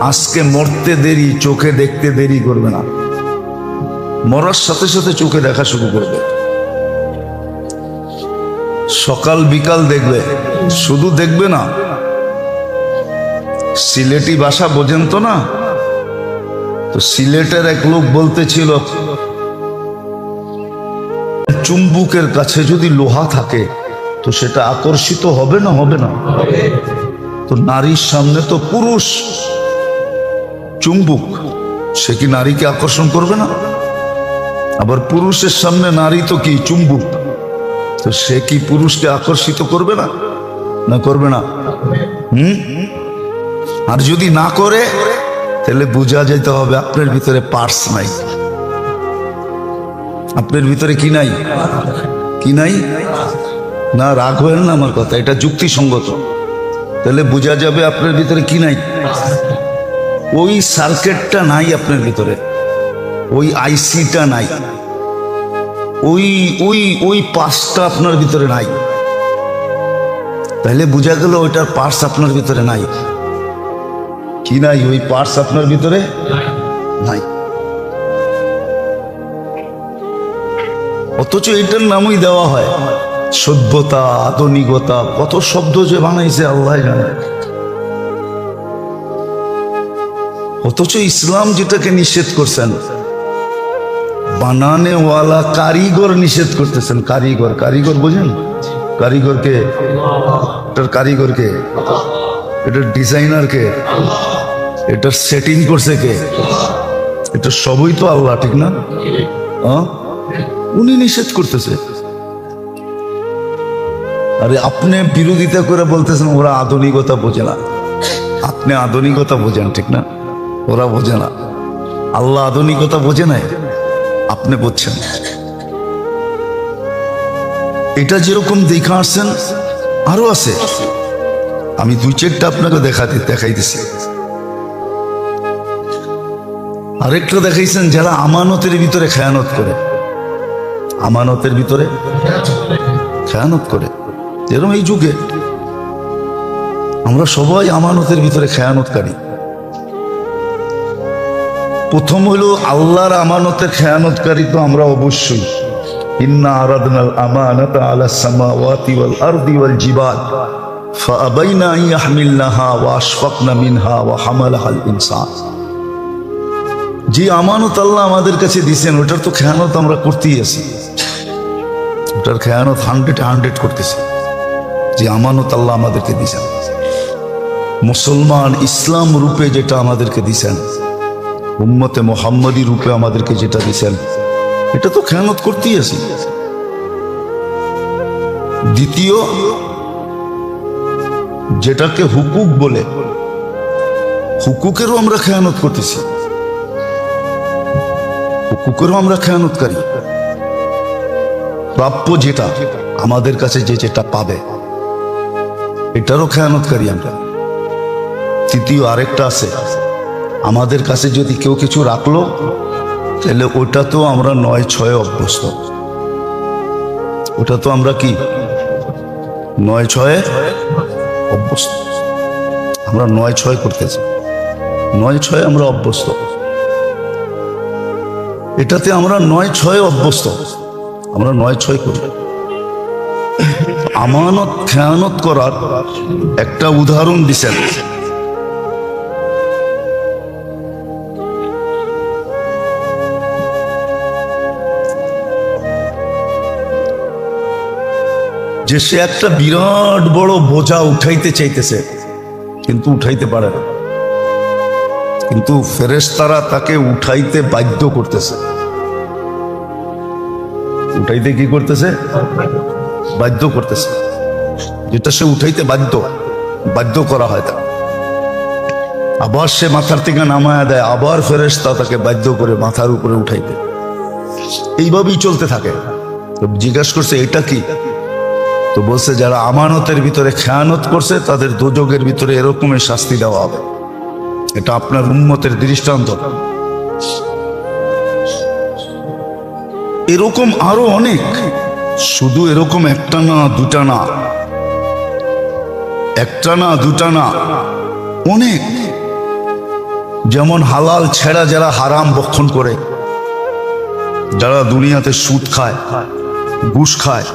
আজকে মরতে দেরি, চোখে দেখতে দেরি করবে না, মরার সাথে সাথে চোখে দেখা শুরু করবে। সকাল বিকাল দেখবে, শুধু দেখবে না, সিলেটি ভাষা বোঝেন তো না? তো সিলেটের এক লোক বলতেছিল, চুম্বুকের কাছে যদি লোহা থাকে তো সেটা আকর্ষিত হবে না? হবে না? তো নারীর সামনে তো পুরুষ চুম্বুক, সে কি নারীকে আকর্ষণ করবে না? আবার পুরুষের সামনে নারী তো কি চুম্বুক, তো সে কি পুরুষকে আকর্ষিত করবে না? না করবে না? আর যদি না করে তাহলে বোঝা যেতে হবে আপনার ভিতরে পার্স নাই। আপনার ভিতরে কি নাই? কি নাই? না, রাগ হয়ে না আমার কথা, এটা যুক্তিসঙ্গত। তাহলে বোঝা যাবে আপনার ভিতরে কি নাই। ওই সার্কিটটা নাই আপনার ভিতরে, ওই আইসিটা নাই, ওই ওই ওই পার্সটা আপনার ভিতরে নাই। তাহলে বোঝা গেল ওইটার পার্স আপনার ভিতরে নাই। কি নাই? ওই পার্স আপনার ভিতরে নাই। অথচ এটার নামই দেওয়া হয় সভ্যতা, আধুনিকতা, কত শব্দ যে বানাইছে আল্লাহ জানে। অথচ ইসলাম যেটাকে নিষেধ করছেন, বানানেওয়ালা কারিগর নিষেধ করতেছেন। কারিগর, কারিগর বোঝেন? কারিগরকে, এটার কারিগরকে, এটার ডিজাইনারকে, এটার সেটিং করছে কে? এটা সবই তো আল্লাহ, ঠিক না? উনি নিষেধ করতেছে। আরে আপনি বিরোধিতা করে বলতেছেন ওরা আধুনিকতা বোঝে না। আপনি আধুনিকতা বোঝেন, ঠিক না? ওরা বোঝে না। আল্লাহ আধুনিকতা বোঝে নাই, আপনি বুঝছেন। এটা যেরকম দেখা আসছেন আরো আছে, আমি দুই চারটা আপনাকে দেখাইতেছি। আরেকটা দেখাইছেন যারা আমানতের ভিতরে খেয়ানত করে, আমানতের ভিতরে খেয়ানত করে। যেরকম এই যুগে আমরা সবাই আমানতের ভিতরে খেয়ানতকারী। প্রথম হইল আল্লাহর আমানতের খেয়ানতকারী তো আমরা অবশ্যই। ইন্না আরাদনাল আমানাতা আলাস সামাওয়াতি ওয়াল আরদি ওয়াল জিবাল ফাআবাইনা আন ইয়াহমিলনাহা ওয়া আশফাকনা মিনহা ওয়া হামালাহাল ইনসান। যে আমানত আল্লাহ আমাদের কাছে দিয়েছেন ওটার তো খেয়ানত আমরা করতেই আছি, ওটার খেয়ানত 100 করতেছি। যে আমানত আল্লাহ আমাদেরকে দিয়েছেন, মুসলমান ইসলাম রূপে যেটা আমাদেরকে দিয়েছেন, উম্মতে মুহাম্মাদি রূপে আমাদেরকে যেটা দিয়েছেন, এটা তো খেয়ানত করতেই আছি। দ্বিতীয়, যেটাকে হুকুক বলে, হুকুকেরও আমরা খেয়ানত করতেছি, হুকুকেরও আমরা খেয়ানতকারী। প্রাপ্য যেটা আমাদের কাছে, যে যেটা পাবে, এটারও খেয়ানতকারী আমরা। তৃতীয় আরেকটা আছে, আমাদের কাছে যদি কেউ কিছু রাখলো তাহলে ওটা তো আমরা 9-6 অভ্যস্ত। ওটা তো আমরা কি 9-6 অভ্যস্ত। আমরা 9-6 করতেছি, 9-6 আমরা অভ্যস্ত। এটাতে আমরা 9-6 অভ্যস্ত, আমরা 9-6 করি। আমানত খেয়ানত করার একটা উদাহরণ দিছেন। যে সে একটা বিরাট বড় বোঝা উঠাইতে চাইতেছে কিন্তু উঠাইতে পারে না, কিন্তু ফেরেশতারা তাকে উঠাইতে বাধ্য করতেছে। উঠাইতে কি করতেছে? বাধ্য করতেছে। যেটা সে উঠাইতে বাধ্য করা হয় তা, আবার সে মাথার থেকে নামায়া দেয়, আবার ফেরেশতা তাকে বাধ্য করে মাথার উপরে উঠাইতে। এইভাবেই চলতে থাকে। তো জিজ্ঞাসা করছে এটা কি? তো বলছে যারা আমানতের ভিতরে খেয়ানত করছে তাদের দোজখের ভিতরে এরকমের শাস্তি দেওয়া হবে। এটা আপনার উম্মতের দৃষ্টান্ত। এরকম আরো অনেক, শুধু এরকম একটা না দুটা না, একটা না দুটা না, অনেক। যেমন হালাল ছেড়া যারা হারাম ভক্ষণ করে, যারা দুনিয়াতে সুদ খায়, ঘুষ খায়,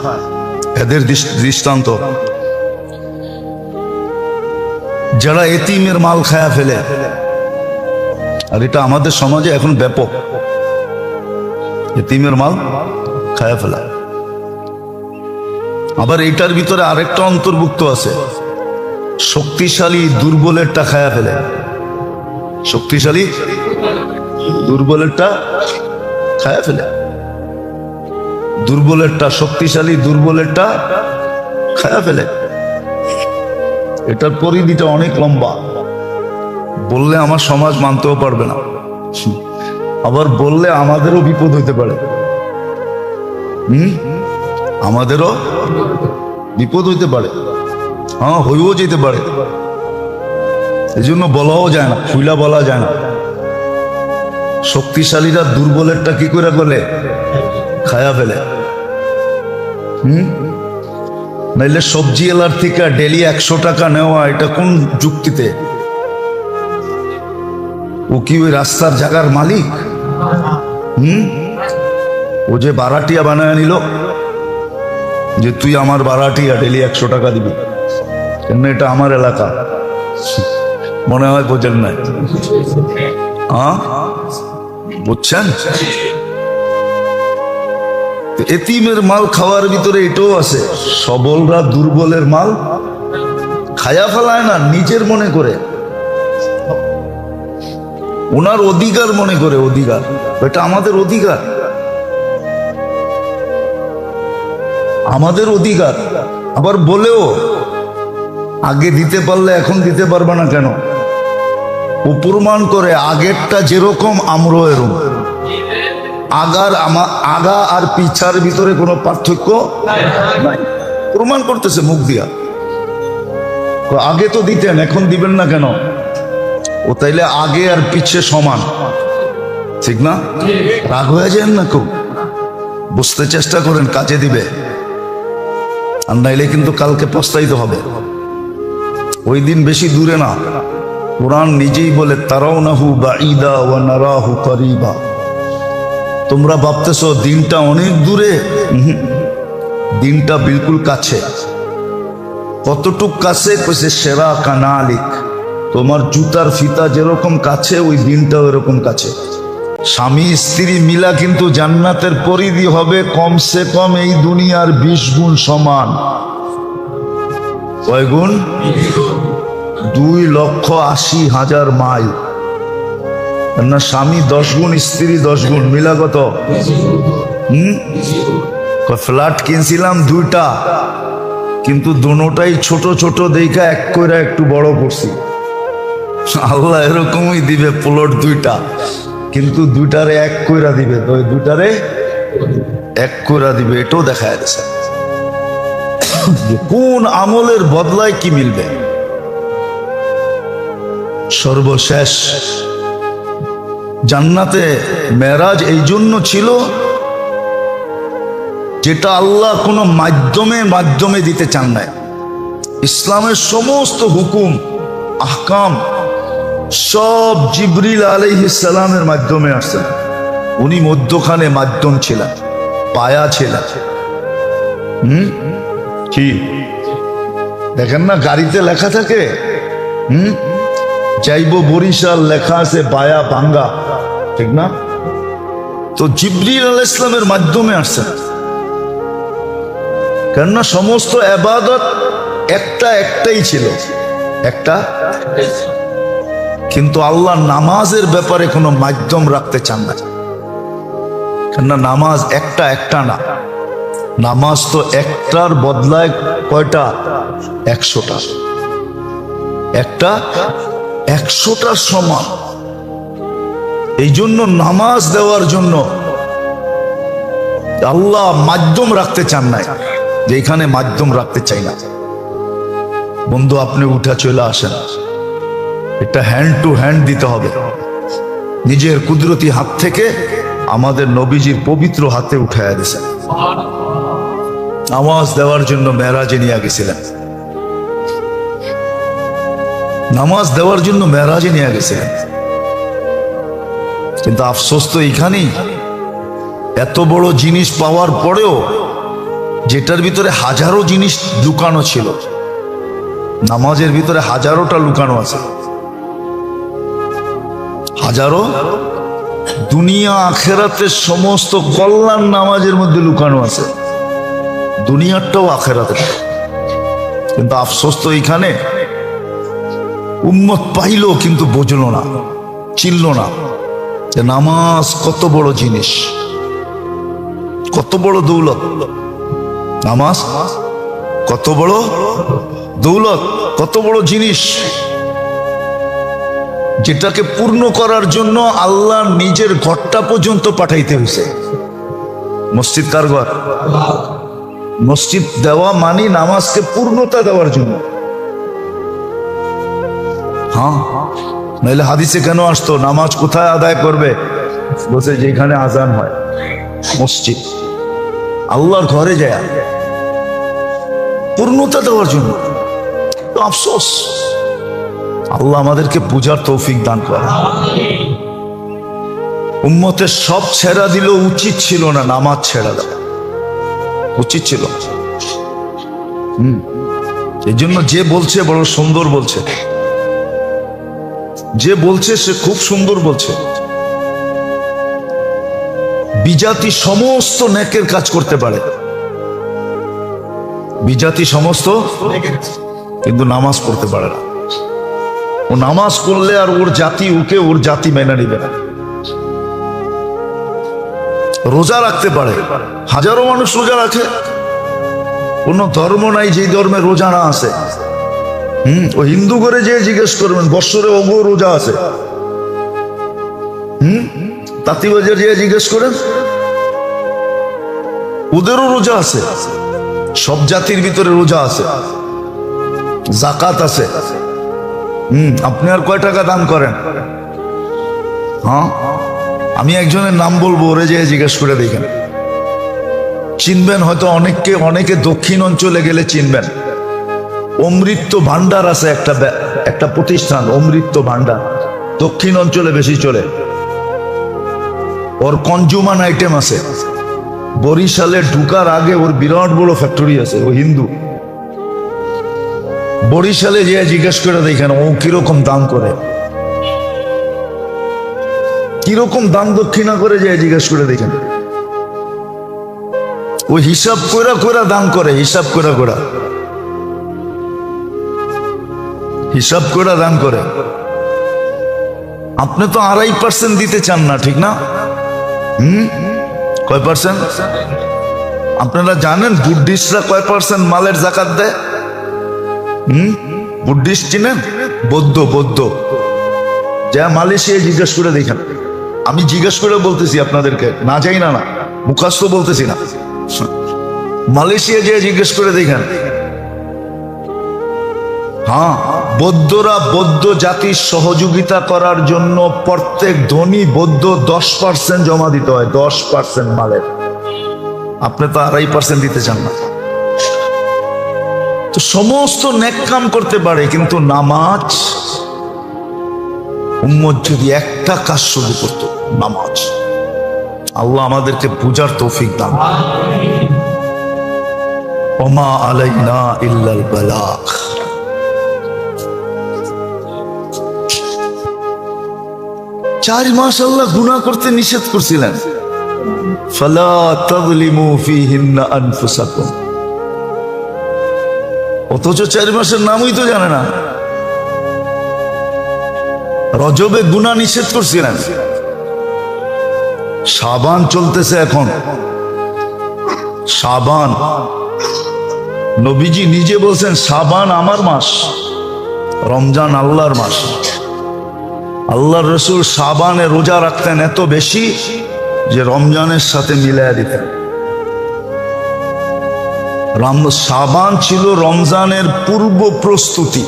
এদের দৃষ্টান্ত। যারা এতিমের মাল খায়া ফেলে, আর এটা আমাদের সমাজে এখন ব্যাপক, এতিমের মাল খায়া ফেলা। আবার এটার ভিতরে আরেকটা অন্তর্ভুক্ত আছে, শক্তিশালী দুর্বলেরটা খায়া ফেলে। শক্তিশালী দুর্বলেরটা খায়া ফেলে, দুর্বলেরটা শক্তিশালী দুর্বলেরটা খায়া ফেলে। এটার পরিধিটা অনেক লম্বা, বললে আমার সমাজ মানতেও পারবে না, আবার বললে আমাদেরও বিপদ হইতে পারে। আমাদেরও বিপদ হইতে পারে, হ্যাঁ হইও যেতে পারে। এই জন্য বলাও যায় না, খুইলা বলা যায় না। শক্তিশালীরা দুর্বলেরটা কি করে বলে? খায়া ফেলে। নাইলে সবজি এলার থেকে ডেলি 100 টাকা নেওয়া, এটা কোন যুক্তিতে? ও কি ওই রাস্তার জায়গার মালিক? ও যে বারাটিয়া বানায় নিল, যে তুই আমার বারাটিয়া, ডেলি 100 টাকা দিবি, কেন? এটা আমার এলাকা। মনে হয় বোঝেন নাই, বুঝছেন? এতিমের মাল খাওয়ার ভিতরে এটাও আছে, সবলরা দুর্বলের মাল খায়া ফেলায় না, নিজের মনে করে, ওনার অধিকার মনে করে। অধিকার, এটা আমাদের অধিকার, আমাদের অধিকার। আবার বলেও আগে দিতে পারলে এখন দিতে পারবে না কেন? ও প্রমাণ করে আগেরটা যেরকম আমরাও এরকম। আগা আর পিছার ভিতরে কোনো পার্থক্য নাই, প্রমাণ করতেছে মুখ দিয়া। আগে তো দিতেন, এখন দিবেন না কেন? ও তাইলে আগে আর পিছে সমান, ঠিক না? রাগ হয়ে যান না, খুব বুঝতে চেষ্টা করেন, কাজে দিবে। আর নাইলে কিন্তু কালকে পস্তাইতে হবে। ওই দিন বেশি দূরে না, কোরআন নিজেই বলে তারাউনাহু বাঈদা ওয়া নারাহু করিবা। তোমরা ভাবতেছো দিনটা অনেক দূরে, দিনটা বিলকুল কাছে। কতটুক কাছে? কইছে সেরা কানালিক, তোমার জুতার ফিতা যেরকম কাছে, ওই দিনটাও এরকম কাছে। স্বামী স্ত্রী মিলা কিন্তু জান্নাতের পরিধি হবে কমসে কম এই দুনিয়ার 20 গুণ সমান। কয় গুণ? 2,80,000 মাইল। না, স্বামী 10 গুণ, স্ত্রী 10 গুণ, মিলা কত? ফ্ল্যাট কিনছিলাম 2টা, কিন্তু দুটোটাই ছোট ছোট দেখা এক কইরা একটু বড় করছি। আল্লাহ এরকমই দিবে, প্লট 2টা, কিন্তু 2টারে এক কইরা দিবে, তো 2টারে এক কইরা দিবে। এটাও দেখা যাচ্ছে কোন আমলের বদলায় কি মিলবে। সর্বশেষ জান্নাতে মেরাজ এই জন্য ছিল, যেটা আল্লাহ কোনো মাধ্যমে দিতে চান না। ইসলামের সমস্ত হুকুম আহকাম সব জিবরিল আলাইহিস সালামের মাধ্যমে আসছে। উনি মধ্যখানে মাধ্যম ছিলেন, পায়া ছিলেন। কি দেখেন না, গাড়িতে লেখা থাকে যাইব বরিশাল, লেখা আছে বায়া ভাঙ্গা, ঠিক না? তো জিবরিল আলাইহিস সালামের মাধ্যমে আসছেন, কেননা সমস্ত ইবাদত একটাই ছিল, একটা। কিন্তু আল্লাহ নামাজের ব্যাপারে কোনো মাধ্যম রাখতে চান না, কেননা নামাজ একটা না। নামাজ তো একটার বদলায় কয়টা? 100টা। একটা 100টার সমান। এই জন্য নামাজ দেওয়ার জন্য আল্লাহ মাধ্যম রাখতে চান না, যে এখানে মাধ্যম রাখতে চাই না। বন্ধু, আপনি উঠা চলে আসেন, এটা হ্যান্ড টু হ্যান্ড দিতে হবে। নিজের কুদরতি হাত থেকে আমাদের নবীজির পবিত্র হাতে উঠাইয়া দিয়েছেন। নামাজ দেওয়ার জন্য মেরাজে নিয়ে গেছিলেন, নামাজ দেওয়ার জন্য মেরাজে নিয়ে গেছিলেন। কিন্তু আফসোস তো এইখানেই, এত বড় জিনিস পাওয়ার পরেও যেটার ভিতরে হাজারো জিনিস লুকানো ছিল, নামাজের ভিতরে হাজারোটা লুকানো আছে, হাজারো দুনিয়া আখেরাতের সমস্ত কল্যাণ নামাজের মধ্যে লুকানো আছে, দুনিয়ারটাও আখেরাতের। কিন্তু আফসোস তো এইখানে, উম্মত পাইলো কিন্তু বুঝলো না, চিনল না যে নামাজ কত বড় জিনিস, কত বড় দৌলত। নামাজ কত বড় দৌলত, কত বড় জিনিস, যেটাকে পূর্ণ করার জন্য আল্লাহ নিজের ঘরটা পর্যন্ত পাঠাইতে হয়েছে। মসজিদ কার ঘর? মসজিদ দেওয়া মানে নামাজকে পূর্ণতা দেওয়ার জন্য। হ্যাঁ, নাহলে হাদিসে কেন আসতো নামাজ কোথায় আদায় করবে? বলছে যেখানে আজান হয়, মসজিদ, আল্লাহর ঘরে যায় পূর্ণতা দেওয়ার জন্য। তো আফসোস, আল্লাহ আমাদেরকে পূজার তৌফিক দান করে। উম্মতের সব ছেড়া দিল, উচিত ছিল না নামাজ ছেড়া দেওয়া, উচিত ছিল। এই জন্য যে বলছে বড় সুন্দর বলছে, যে বলছে সে খুব সুন্দর বলছে। বিজাতি সমস্ত নেকের কাজ করতে পারে, বিজাতি সমস্ত, কিন্তু নামাজ পড়তে পারে না। ও নামাজ পড়লে আর ওর জাতি ওকে, ওর জাতি মেনে নিবে না। রোজা রাখতে পারে, হাজারো মানুষ রোজা রাখে, কোন ধর্ম নাই যে ধর্মে রোজা না আছে। ও হিন্দু করে যে জিজ্ঞেস করবেন বৎসরে ওগো রোজা আছে। তাঁতিবাজার যে জিজ্ঞেস করেন ওদেরও রোজা আছে, সব জাতির ভিতরে রোজা আছে, জাকাত আছে। আপনি আর কয় টাকা দান করেন? হ্যাঁ, আমি একজনের নাম বলবো, ওরে যে জিজ্ঞেস করে দেখেন, চিনবেন হয়তো। অনেকে দক্ষিণ অঞ্চলে গেলে চিনবেন। অমৃত ভান্ডার আছে একটা প্রতিষ্ঠান, অমৃত ভান্ডার, দক্ষিণ অঞ্চলে বেশি চলে। ওর কনজুমার আইটেম আছে। বরিশালে ঢুকার আগে ওর বিরাট বড় ফ্যাক্টরি আছে। ও হিন্দু। বরিশালে যে জিজ্ঞেস করে দেখেন ও কিরকম দান করে, কিরকম দান দক্ষিণা করে, যে জিজ্ঞেস করে দেখেন। ও হিসাব কইরা কইরা দান করে, হিসাব কইরা কইরা, হিসাব কইরা দান করে। আপনি তো 2.5% দিতে চান না, ঠিক না? কয় পার্সেন্ট? আপনারা জানেন বুদ্ধিস্টরা কয় পার্সেন্ট মালের জাকাত দেয়? বুদ্ধিস্ট চিনেন? বৌদ্ধ যা মালয়েশিয়ায় জিজ্ঞেস করে দেখেন। আমি জিজ্ঞেস করে বলতেছি আপনাদেরকে, না যাই না, মুখস্থ বলতেছি না। মালয়েশিয়া যে জিজ্ঞেস করে দেখেন। হ্যাঁ, বৌদ্ধরা বৌদ্ধ জাতির সহযোগিতা করার জন্য প্রত্যেক ধনী বৌদ্ধ 10% জমা দিতে হয়, 10% মালের। আপনি তো 2.5% দিতে চান না। তো সমস্ত নেক কাম করতে পারে, কিন্তু নামাজ, উম্মত যদি একটা কাজ শুরু করত, নামাজ। আল্লাহ আমাদেরকে বুঝার তৌফিক দান। ওমা আলাইনা ইল্লাল বালাগ। 4 মাস আল্লাহ গুনাহ করতে নিষেধ করছিলেন। ফালা তাযলিমু ফীহিন্না আনফুসাকুম। অথচ 4 মাসের নামই তো জানে না। রজবে গুনাহ নিষেধ করছিলেন। শাবান চলতেছে এখন, শাবান। নবীজি নিজে বলছেন শাবান আমার মাস, রমজান আল্লাহর মাস। আল্লাহর রসুল শাবানে রোজা রাখতেন এত বেশি যে রমজানের সাথে মিলাইয়া দিতেন। শাবান ছিল রমজানের পূর্ব প্রস্তুতি,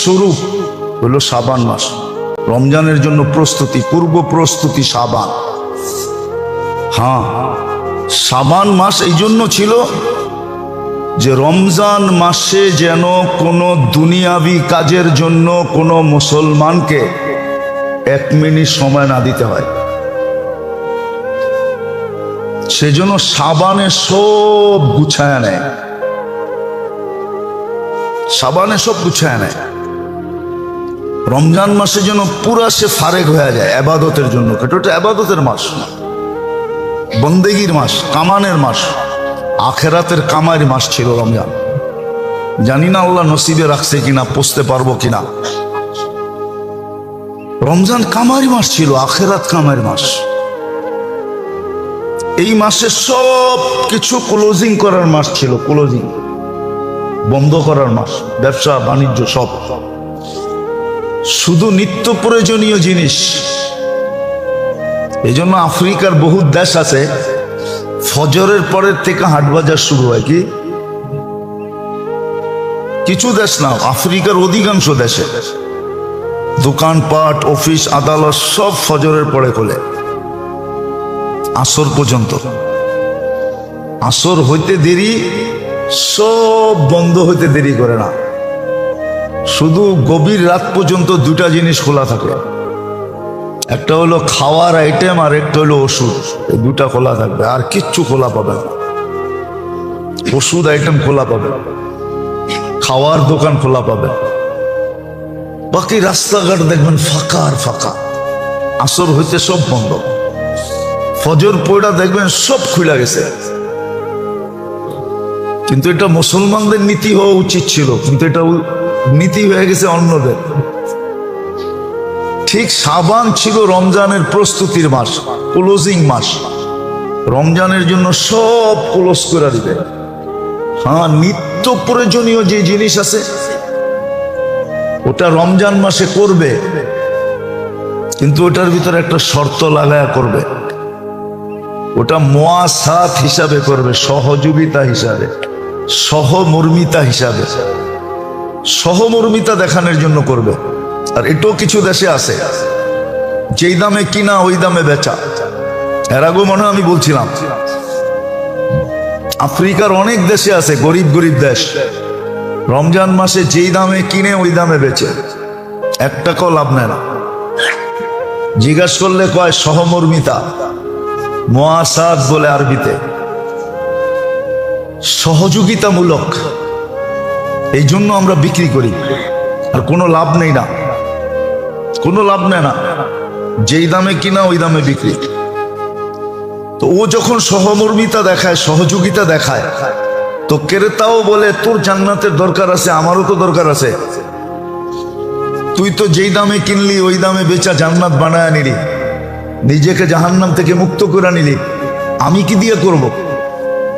স্বরূপ হলো শাবান মাস। রমজানের জন্য প্রস্তুতি, পূর্ব প্রস্তুতি শাবান। হ্যাঁ, শাবান মাস এই জন্য ছিল যে রমজান মাসে যেন কোনো দুনিয়াবি কাজের জন্য কোনো মুসলমানকে 1 মিনিট সময় না দিতে হয়। সেজন্য সাবানে সব গুছায় নেয়, সাবানে সব গুছায় নেয়। রমজান মাসে যেন পুরা সে ফারেক হয়ে যায় ইবাদতের জন্য। এটা ইবাদতের মাস, বন্দেগীর মাস, কামানের মাস, আখেরাতের কামাইয়ের মাস ছিল রমজান। জানি না আল্লাহ নসিবে রাখছে কিনা, পৌঁছতে পারবো কিনা। রমজান কামাইয়ের মাস ছিল, আখেরাত কামাইয়ের মাস। এই মাসে সব কিছু ক্লোজিং করার মাস ছিল, ক্লোজিং, বন্ধ করার মাস, ব্যবসা বাণিজ্য সব। শুধু নিত্য প্রয়োজনীয় জিনিস। এই জন্য আফ্রিকার বহু দেশ আছে ফজরের পরের থেকে হাট বাজার শুরু হয়। কি কিছু দেশ না, আফ্রিকার অধিকাংশ দেশে দোকানপাট, অফিস, আদালত সব ফজরের পরে খোলে আসর পর্যন্ত। আসর হইতে দেরি, সব বন্ধ হইতে দেরি করে না। শুধু গভীর রাত পর্যন্ত দুটা জিনিস খোলা থাকে, একটা হলো খাওয়ার আইটেম আর একটা হলো ওষুধ। এই দুটা খোলা থাকবে, আর কিচ্ছু খোলা পাবে না। ওষুধ আইটেম খোলা পাবে, খাওয়ার দোকান খোলা পাবে, বাকি রাস্তাঘাট দেখবেন ফাঁকা আর ফাঁকা। আসর হইতে সব বন্ধ, ফজর পড়া দেখবেন সব খুলে গেছে। কিন্তু এটা মুসলমানদের নীতি হওয়া উচিত ছিল, কিন্তু এটা নীতি হয়ে গেছে অন্যদের। ঠিক শাবান ছিল রমজানের প্রস্তুতির মাস, ক্লোজিং মাস। রমজানের জন্য সব ক্লোজ করে দিবে। হ্যাঁ, নিত্য প্রয়োজনীয় যে জিনিস আছে ওটা রমজান মাসে করবে, কিন্তু ওটার ভিতরে একটা শর্ত লাগায়া করবে। ওটা মুআসাত হিসাবে করবে, সহযোগিতা হিসাবে, সহমর্মিতা হিসাবে, সহমর্মিতা দেখানোর জন্য করবে। আর এটাও কিছু দেশে আছে যেই দামে কিনা ওই দামে বেচা। এর আগেও মনে হয় আমি বলছিলাম, আফ্রিকার অনেক দেশে আছে, গরিব গরিব দেশ, রমজান মাসে যেই দামে কিনে ওই দামে বেচে, 1 টাকাও লাভ নেয় না। জিজ্ঞাসা করলে কয় সহমর্মিতা, মুআসাত বলে আরবিতে, সহযোগিতামূলক। এই জন্য আমরা বিক্রি করি, আর কোনো লাভ নেই না, কোনো লাভ নেয় না। যেই দামে কিনা ওই দামে বিক্রি। তো ও যখন সহমর্মিতা দেখায়, সহযোগিতা দেখায়, তো ক্রেতাও বলে তোর জান্নাতের দরকার আছে, আমারও তো দরকার আছে। তুই তো যেই দামে কিনলি ওই দামে বেচা জান্নাত বানায় নিলি, নিজেকে জাহান্নাম থেকে মুক্ত করে নিলি, আমি কি দিয়ে করব?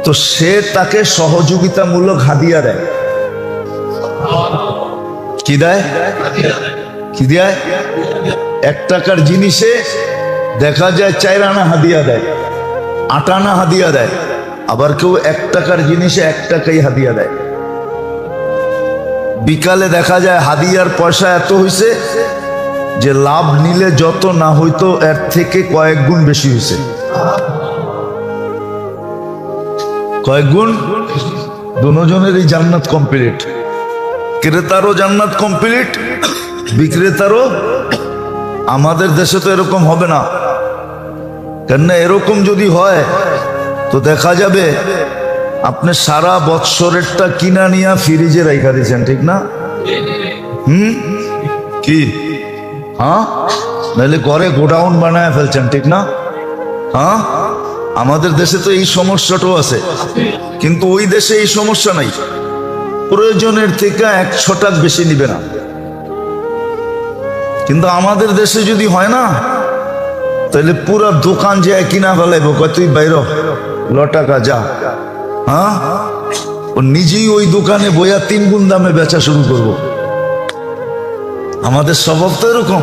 তো সে তাকে সহযোগিতামূলক হাদিয়া দেয়। কি দেয়? কি দেয়? 1 টাকার জিনিসে দেখা যায় 4 আনা হাদিয়া দেয়, 8 আনা হাদিয়া দেয়। আবার কেউ 1 টাকার জিনিসে 1 টাকাই হাদিয়া দেয়। বিকালে দেখা যায় হাদিয়ার পয়সা এত হইছে যে লাভ নিলে যত না হইতো এর থেকে কয়েক গুণ বেশি হয়েছে। কয়েক গুণ। দুজনেরই জান্নাত কমপ্লিট, ক্রেতারও জান্নাত কমপ্লিট, বিক্রেতারও। আমাদের দেশে তো এরকম হবে না, কেন? এরকম যদি হয় তো দেখা যাবে আপনি সারা বৎসরেরটা কিনা নিয়া ফ্রিজে রাখা দিয়েছেন, ঠিক না? কি? হ্যাঁ, নাহলে ঘরে গোডাউন বানায় ফেলছেন, ঠিক না? হ্যাঁ, আমাদের দেশে তো এই সমস্যাটাও আছে, কিন্তু ওই দেশে এই সমস্যা নাই। প্রয়োজনের থেকে 100 টাকা বেশি নিবে না। কিন্তু আমাদের দেশে যদি হয় না, তাহলে পুরো দোকান যায় কিনা ফেলাইব, তুই বাইর টাকা যা। হ্যাঁ, ও নিজেই ওই দোকানে বইয়া 3 গুণ দামে বেচা শুরু করব। আমাদের স্বভাব তো এরকম।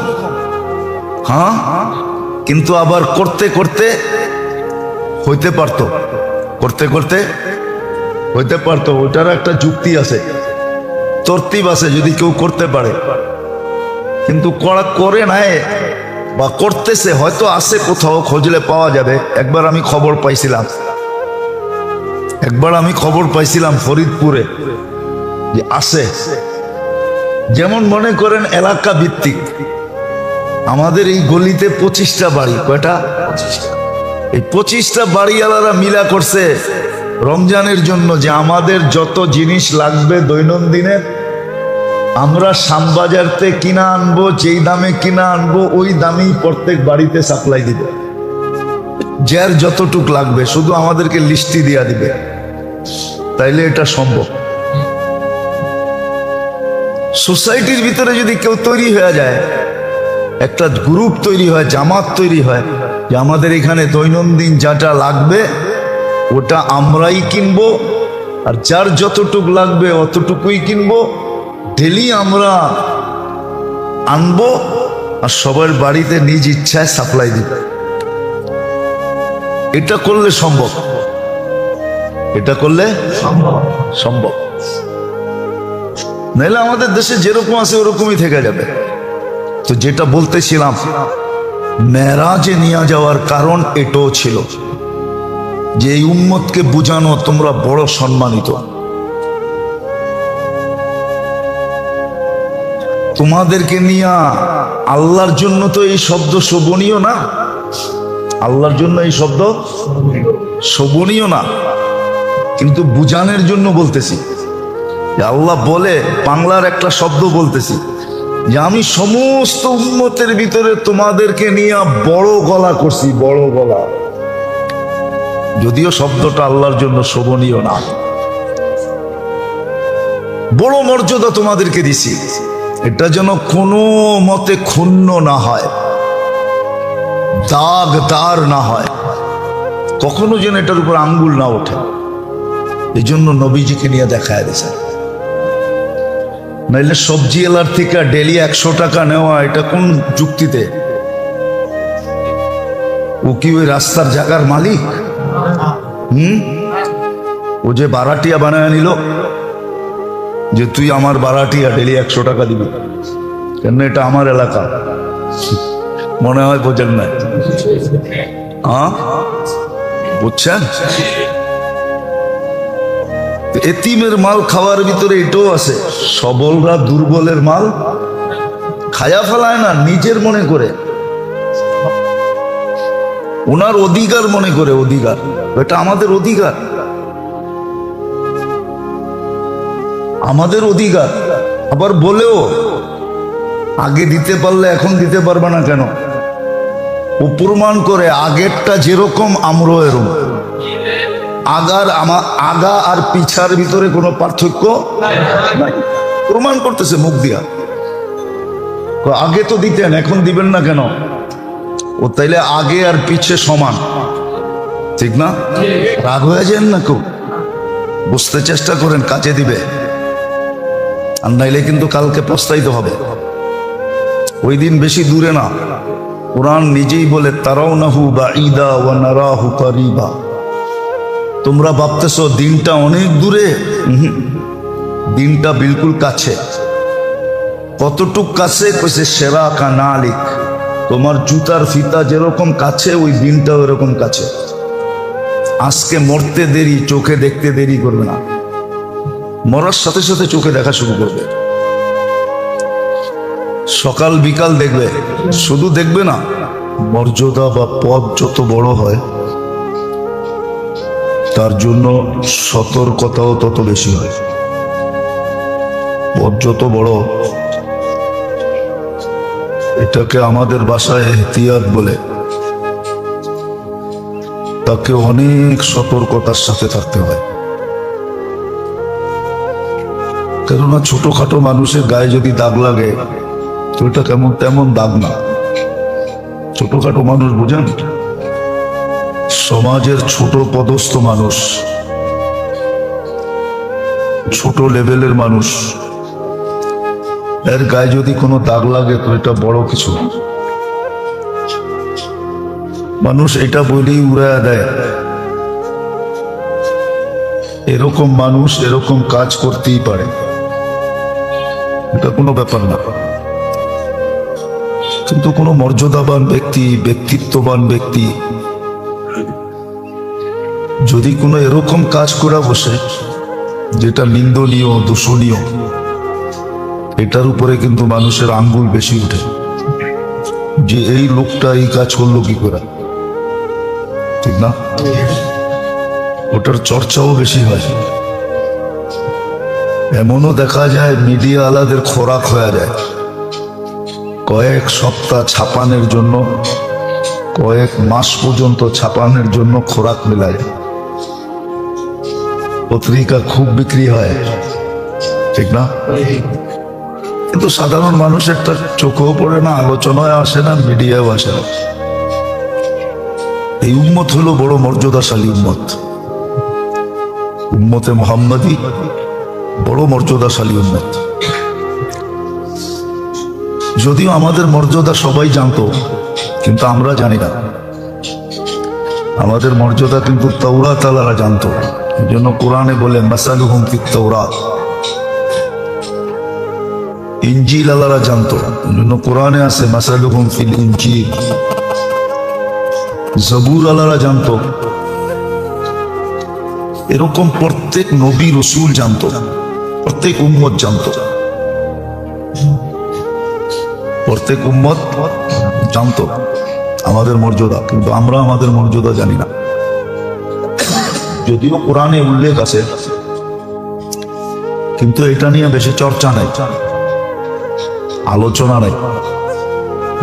হ্যাঁ, কিন্তু আবার করতে করতে হইতে পারতো, করতে করতে হইতে পারতো। ওটার একটা যুক্তি আছে, তরতিব আছে, যদি কেউ করতে পারে। কিন্তু করে নাই বা করতেছে, হয়তো আছে কোথাও, খোঁজলে পাওয়া যাবে। একবার আমি খবর পাইছিলাম ফরিদপুরে যে আছে। যেমন মনে করেন এলাকা ভিত্তিক, আমাদের এই গলিতে 25টা বাড়ি, কয়টা? এই 25টা বাড়িওয়ালারা মিলা করছে রমজানের জন্য যে আমাদের যত জিনিস লাগবে দৈনন্দিনের আমরা শ্যামবাজারতে কিনা আনবো, যেই দামে কিনা আনবো ওই দামেই প্রত্যেক বাড়িতে সাপ্লাই দিব। যার যতটুক লাগবে শুধু আমাদেরকে লিস্টি দিয়া দিবে, তাইলে এটা সম্ভব। সোসাইটির ভিতরে যদি কেউ তৈরি হয়ে যায়, একটা গ্রুপ তৈরি হয়, জামাত তৈরি হয় যে আমাদের এখানে দৈনন্দিন যাটা লাগবে ওটা আমরাই কিনবো, আর যার যতটুক লাগবে অতটুকুই কিনবো, ডেলি আমরা আনবো আর সবার বাড়িতে নিজ ইচ্ছায় সাপ্লাই দিব। এটা করলে সম্ভব, এটা করলে সম্ভব। নাহলে আমাদের দেশে যেরকম আছে ওরকমই থেকে যাবে। তো যেটা বলতেছিলাম, মেরাজে নিয়ে যাওয়ার কারণ এটাও ছিল যে এই উম্মতকে বুঝানো তোমরা বড় সম্মানিত। তোমাদেরকে নিয়ে আল্লাহর জন্য তো এই শব্দ শোভনীয় না, আল্লাহর জন্য এই শব্দ শোভনীয় না, কিন্তু বুঝানোর জন্য বলতেছি। যে আল্লাহ বলে, বাংলার একটা শব্দ বলতেছি যে আমি সমস্ত উম্মতের ভিতরে তোমাদেরকে নিয়ে বড় গলা করছি, বড় গলা। যদিও শব্দটা আল্লাহর জন্য শোভনীয় না, বড় মর্যাদা তোমাদেরকে দিছি, এটা যেন কোনো মতে ক্ষুণ্ণ না হয়, দাগদার না হয়, কখনো যেন এটার উপর আঙ্গুল না ওঠে। এই জন্য নবীজিকে নিয়ে দেখায় দিয়েছে। নাইলে সবজি এলার থেকে ডেলি 100 টাকা নেওয়া, এটা কোন যুক্তিতে? ও কি ওই রাস্তার জায়গার মালিক? ও যে বারাটিয়া বানায় নিল যে তুই আমার বারাটিয়া, ডেলি 100 টাকা দিবি, কেন? এটা আমার এলাকা। মনে হয় বোঝেন না, বুঝছেন? এতিমের মাল খাওয়ার ভিতরে এটাও আছে, সবলরা দুর্বলের মাল খায়া ফেলায় না, নিজের মনে করে, ওনার অধিকার মনে করে। অধিকার, এটা আমাদের অধিকার, আমাদের অধিকার। আবার বলেও আগে দিতে পারলে এখন দিতে পারবে না কেন? ও প্রমাণ করে আগেরটা যেরকম আমরাও এরকম। আগা আর পিছার ভিতরে কোনো পার্থক্য নাই, প্রমাণ করতেছে মুখ দিয়া। আগে তো দিতেন, এখন দিবেন না কেন? ও তাইলে আগে আর পিছে সমান, ঠিক না? রাগ হয়ে যান না, কেউ বুঝতে চেষ্টা করেন, কাজে দিবে। আর নাইলে কিন্তু কালকে পস্তাইতে হবে। ওই দিন বেশি দূরে না, কোরআন নিজেই বলে তারাউনাহু বাঈদা ওয়া নারাহু কারিবা। তোমরা ভাবতেছো দিনটা অনেক দূরে, দিনটা বিলকুল কাছে। কতটুক কাছে? কইছে সেরা কানালিক, তোমার জুতার ফিতা যেরকম কাছে ওই দিনটা ওরকম কাছে। আজকে মরতে দেরি, চোখে দেখতে দেরি করবে না, মরার সাথে সাথে চোখে দেখা শুরু করবে। সকাল বিকাল দেখবে, শুধু দেখবে না, মর্যাদা বা পদ যত বড় হয় তার জন্য সতর্কতাও তত বেশি হয়। পদ যত বড়, এটাকে আমাদের ভাষায় এহতিয়াত বলে, তাকে অনেক সতর্কতার সাথে থাকতে হয়। কেননা ছোটখাটো মানুষের গায়ে যদি দাগ লাগে তো এটা কেমন তেমন দাগ না। ছোটখাটো মানুষ বুঝেন, সমাজের ছোট পদস্থ মানুষ, ছোট লেভেলের মানুষ, এর গায়ে যদি কোনো দাগ লাগে তো এটা বড় কিছু। মানুষ এটা বলেই উড়াইয়া দেয়, এরকম মানুষ এরকম কাজ করতেই পারে, এটা কোনো ব্যাপার না। কিন্তু কোনো মর্যাদাবান ব্যক্তি, ব্যক্তিত্ববান ব্যক্তি যদি কোনো এরকম কাজ করে বসে যেটা নিন্দনীয়, দূষণীয়, এটার উপরে কিন্তু মানুষের আঙ্গুল বেশি উঠে। যে এই লোকটা এই কাজ করলো কি করে, ঠিক না? ওটার চর্চাও বেশি হয়। এমনও দেখা যায় মিডিয়া আলাদের খোরাক হয়ে যায়, কয়েক সপ্তাহ ছাপানোর জন্য, কয়েক মাস পর্যন্ত ছাপানোর জন্য খোরাক মেলায়। পত্রিকা খুব বিক্রি হয়, ঠিক না? কিন্তু সাধারণ মানুষের তার চোখেও পড়ে না, আলোচনায় আসে না, মিডিয়াও আসে না। এই উম্মত হলো বড় মর্যাদাশালী উম্মত। উম্মতে মুহাম্মাদি বড় মর্যাদাশালী উম্মত। যদিও আমাদের মর্যাদা সবাই জানতো, কিন্তু আমরা জানি না। আমাদের মর্যাদা কিন্তু তাওরাত আলারা জানতো। এই জন্য কোরআনে বলে মাসালুহুম ফিত তাওরাত। ইনজিল আলারা জানতো, এই জন্য কোরআনে আছে মাসালুহুম ফিল ইনজিল। জবুর আলারা জানতো। এরকম প্রত্যেক নবী রসুল জানতো, প্রত্যেক উম্মত জানতো, প্রত্যেক উম্মত জানতো আমাদের মর্যাদা, কিন্তু আমরা আমাদের মর্যাদা জানি না। যদিও কোরআনে উল্লেখ আছে, কিন্তু এটা নিয়ে বেশি চর্চা নাই, আলোচনা নাই।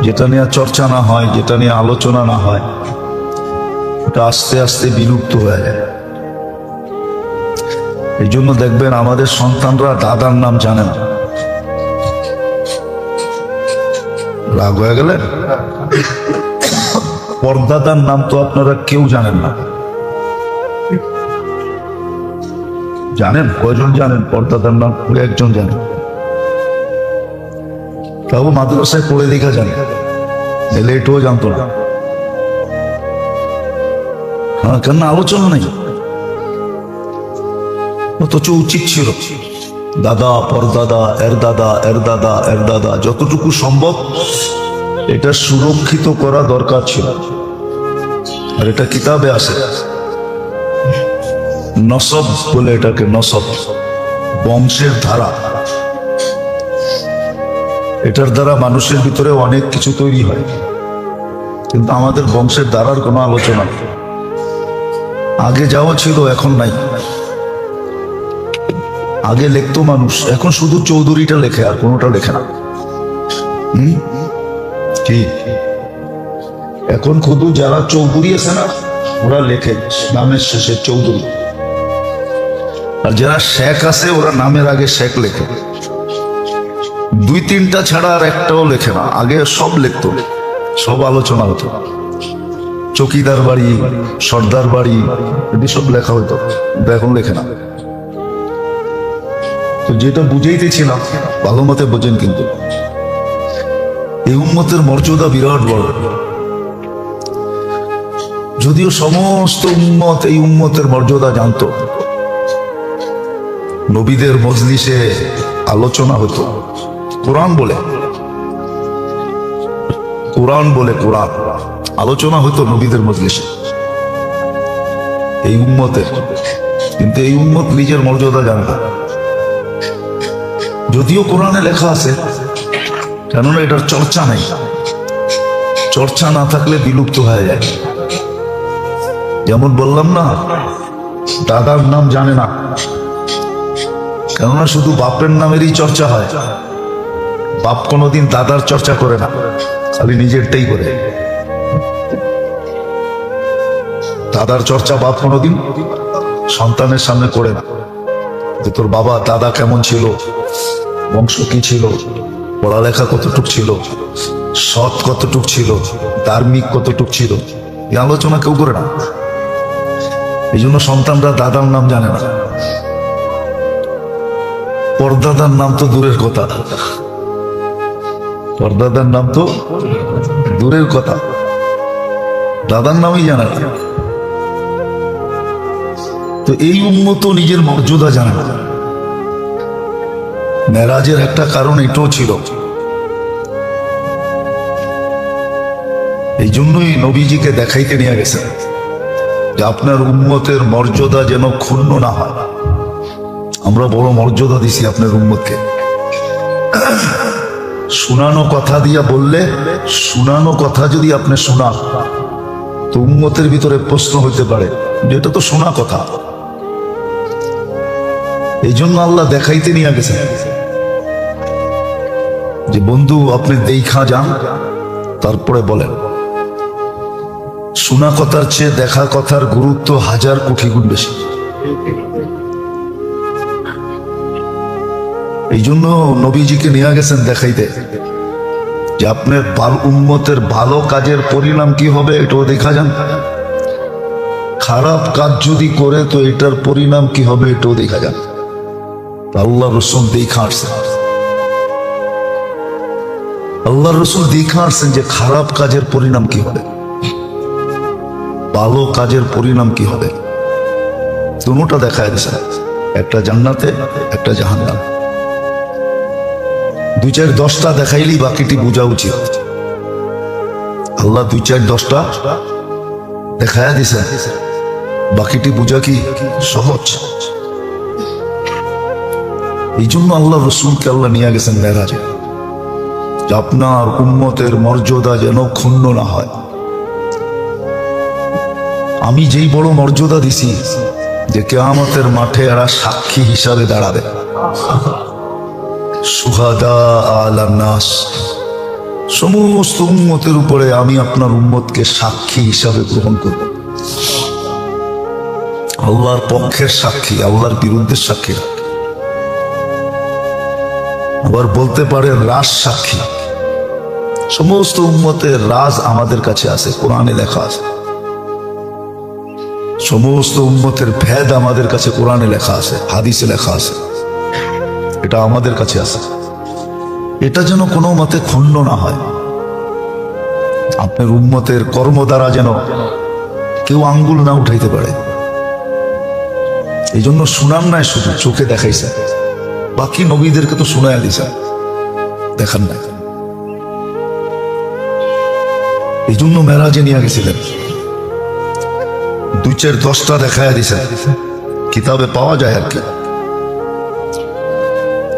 যেটা নিয়ে চর্চা না হয়, যেটা নিয়ে আলোচনা না হয়, এটা আস্তে আস্তে বিলুপ্ত হয়ে যায়। এই জন্য দেখবেন আমাদের সন্তানরা দাদার নাম জানে না। রাগ হয়ে গেলেন? পরদাদার নাম তো আপনারা কেউ জানেন না। জানেন? কয়জন জানেন পরদাদার নাম? একজন জানেন, তাও মাদ্রাসায় পড়ে দেখা জানে, এলে এটাও জানতো না। হ্যাঁ, কেন আলোচনা নেই? অথচ উচিত ছিল দাদা, পরদাদা, এর দাদা, এর দাদা, এর দাদা, যতটুকু সম্ভব এটা সুরক্ষিত করা দরকার ছিল। আর এটা কিতাবে আছে, নসব বলে এটাকে, নসব, বংশের ধারা। এটার দ্বারা মানুষের ভিতরে অনেক কিছু তৈরি হয়, কিন্তু আমাদের বংশের ধারার কোনো আলোচনা নেই। আগে যাওয়া ছিল, এখন নাই। আগে লিখতো মানুষ, এখন শুধু চৌধুরীটা লেখে, আর কোনোটা লেখে না। কি এখন শুধু যারা চৌধুরী আছে না, ওরা লেখে নামের শেষে চৌধুরী, আর যারা শেখ আছে ওরা নামের আগে শেখ লেখে। দুই তিনটা ছাড়া আর একটাও লেখে না। আগে সব লিখতো, সব আলোচনা হতো, চকিদার বাড়ি, সর্দার বাড়ি, এটি সব লেখা হতো, কিন্তু এখন লেখে না। তো যেটা বুঝাইতেছিলাম, ভালো মতে বোঝেন, কিন্তু এই উম্মতের মর্যাদা বিরাট বড়। যদিও সমস্ত উম্মত এই উম্মতের মর্যাদা জানতো, নবীদের মজলিসে আলোচনা হতো, কোরআন বলে, কোরআন বলে, কোরআন আলোচনা হতো নবীদের মজলিসে এই উম্মতের। কিন্তু এই উম্মত নিজের মর্যাদা জানে না। যদিও কোরআনে লেখা আছে, কেননা এটার চর্চা নেই। চর্চা না থাকলে বিলুপ্ত হয়ে যায়। যেমন বললাম না, দাদার নাম জানে না, কেননা শুধু বাপের নামেরই চর্চা হয়। বাপ কোনোদিন দাদার চর্চা করে না, খালি নিজেরটাই করে। দাদার চর্চা বাপ কোনোদিন সন্তানের সামনে করে না, যে তোর বাবা দাদা কেমন ছিল, বংশ কি ছিল, পড়ালেখা কতটুক ছিল, সৎ কতটুক ছিল, ধার্মিক কতটুক ছিল, এই আলোচনা কেউ করে না। এই জন্য সন্তানরা দাদার নাম জানে না। পরদাদার নাম তো দূরের কথা, পরদাদার নাম তো দূরের কথা, দাদার নামই জানে না। তো এই উম্মত নিজের মর্যাদা জানে না। মেরাজের একটা কারণ এটাও ছিল। এই জন্যই নবীজিকে দেখাইতে নিয়ে গেছে যে আপনার উম্মতের মর্যাদা যেন ক্ষুণ্ণ না হয়। আমরা বড় মর্যাদা দিছি আপনার উম্মতকে। শোনানো কথা দিয়া বললে, শোনানো কথা যদি আপনি শোনা, তো উম্মতের ভিতরে প্রশ্ন হইতে পারে যে এটা তো শোনা কথা। এই জন্য আল্লাহ দেখাইতে নিয়ে গেছেন যে বন্ধু আপনি দেখা যান, তারপরে বলেন। শোনা কথার চেয়ে দেখা কথার গুরুত্ব 1000 কোটি গুণ বেশি। এই জন্য নবীজিকে নিয়ে গেছেন দেখাইতে যে আপনার উম্মতের ভালো কাজের পরিণাম কি হবে এটাও দেখা যান, খারাপ কাজ যদি করে তো এটার পরিণাম কি হবে এটাও দেখা যান। আল্লাহ রসুল দেখা আসছেন, আল্লাহ রসুল দেখা আসছেন যে খারাপ কাজের পরিণাম কি হবে, ভালো কাজের পরিণাম কি হবে, দুটোটা দেখায় দিয়েছেন, একটা জান্নাতে একটা জাহান্নামে। 2-4-10টা দেখাইলেই বাকিটি বোঝা উচিত। আল্লাহ 2-4-10টা দেখায় দিয়েছেন, বাকিটি বোঝা কি সহজ? এই জন্য আল্লাহ রসুলকে আল্লাহ নিয়ে গেছেন মেরাজে, যে আপনার উম্মতের মর্যাদা যেন ক্ষুণ্ণ না হয়। আমি যেই বড় মর্যাদা দিছি যে কিয়ামতের মাঠে এরা সাক্ষী হিসাবে দাঁড়াবে, শুহাদা আলান নাস, সমস্ত উম্মতের উপরে আমি আপনার উম্মতকে সাক্ষী হিসাবে গ্রহণ করব। আল্লাহর পক্ষের সাক্ষী, আল্লাহর বিরুদ্ধের সাক্ষী। আবার বলতে পারে রাজ সাক্ষী। সমস্ত উম্মতের রাজ আমাদের কাছে আছে, কোরআনে লেখা আছে। সমস্ত উম্মতের ভেদ আমাদের কাছে কোরআনে লেখা আছে, হাদিসে লেখা আছে, এটা আমাদের কাছে আছে। এটা যেন কোনো মতে ক্ষুণ্ণ না হয়। আপনার উম্মতের কর্ম দ্বারা যেন কেউ আঙ্গুল না উঠাইতে পারে। এই জন্য শুনান নাই, শুধু চোখে দেখাইছে, বাকি নবীদেরকে তো শোনায় দিছে, দেখান না। এই জন্য মেরাজে নিয়ে গেছিলেন, 2-4-10টা দেখায় দিছে, কিতাবে পাওয়া যায় আর কি,